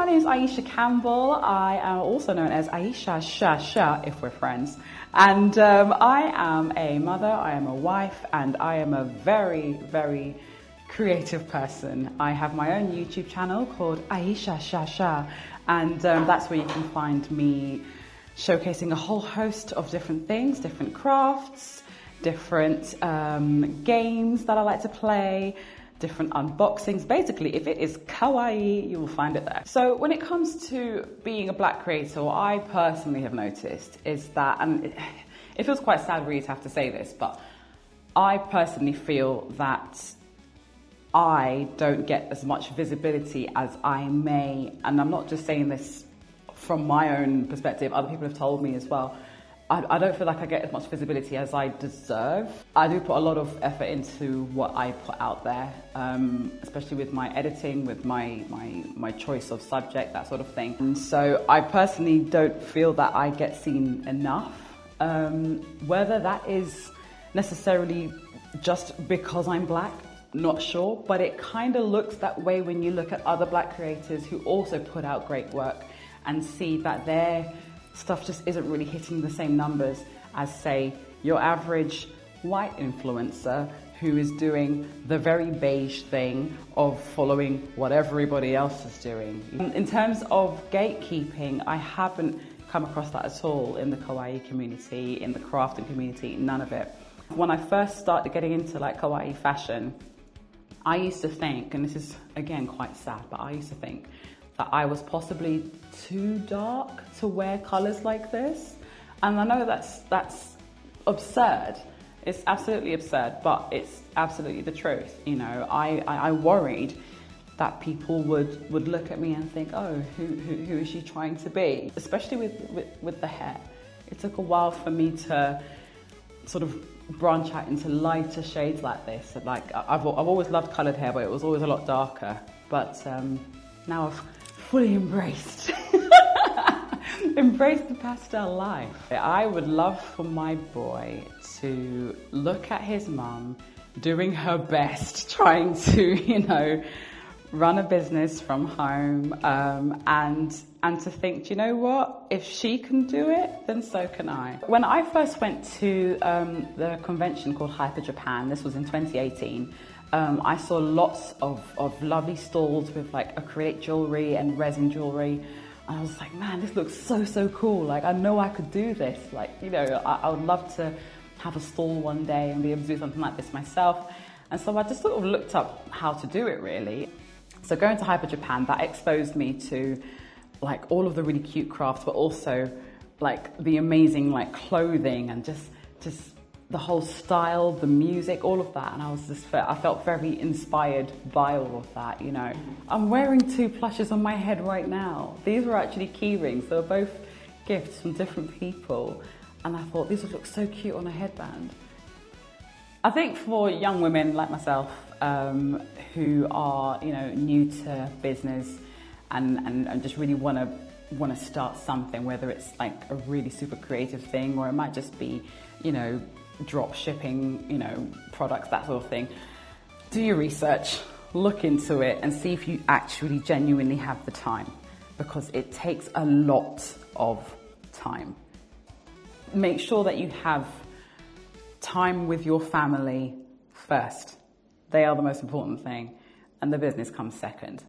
name is Ayesha Campbell. I am also known as Ayeshashasha if we're friends. And I am a mother, I am a wife, and I am a very, very creative person. I have my own YouTube channel called Ayeshashasha, and that's where you can find me showcasing a whole host of different things, different crafts, different games that I like to play, different unboxings. Basically, if it is kawaii, you will find it there. So when it comes to being a black creator, what I personally have noticed is that, and it feels quite sad really to have to say this, but I personally feel that I don't get as much visibility as I may, and I'm not just saying this from my own perspective, other people have told me as well. I don't feel like I get as much visibility as I deserve. I do put a lot of effort into what I put out there, especially with my editing, with my choice of subject, that sort of thing. And so I personally don't feel that I get seen enough. Whether that is necessarily just because I'm black, not sure, but it kind of looks that way when you look at other black creators who also put out great work and see that their stuff just isn't really hitting the same numbers as, say, your average white influencer who is doing the very beige thing of following what everybody else is doing. In terms of gatekeeping, I haven't come across that at all in the kawaii community, in the crafting community, none of it. When I first started getting into like kawaii fashion, I used to think, and this is again quite sad, but I used to think that I was possibly too dark to wear colours like this. And I know that's absurd. It's absolutely absurd, but it's absolutely the truth. You know, I worried that people would look at me and think, oh, who is she trying to be? Especially with the hair. It took a while for me to sort of branch out into lighter shades like this. Like I've always loved coloured hair, but it was always a lot darker. But now I've fully embraced the pastel life. I would love for my boy to look at his mum doing her best, trying to, you know, run a business from home, and to think, do you know what? If she can do it, then so can I. When I first went to the convention called Hyper Japan, this was in 2018, I saw lots of lovely stalls with like acrylic jewellery and resin jewellery. And I was like, man, this looks so cool. Like, I know I could do this. Like, you know, I would love to have a stall one day and be able to do something like this myself. And so I just sort of looked up how to do it really. So going to Hyper Japan, that exposed me to like all of the really cute crafts, but also like the amazing like clothing and just the whole style, the music, all of that. And I felt very inspired by all of that, you know. I'm wearing 2 plushes on my head right now. These were actually key rings. They were both gifts from different people. And I thought these would look so cute on a headband. I think for young women like myself, who are, you know, new to business and just really want to start something, whether it's like a really super creative thing or it might just be, you know, drop shipping, you know, products, that sort of thing. Do your research, look into it and see if you actually genuinely have the time, because it takes a lot of time. Make sure that you have time with your family first. They are the most important thing, and the business comes second.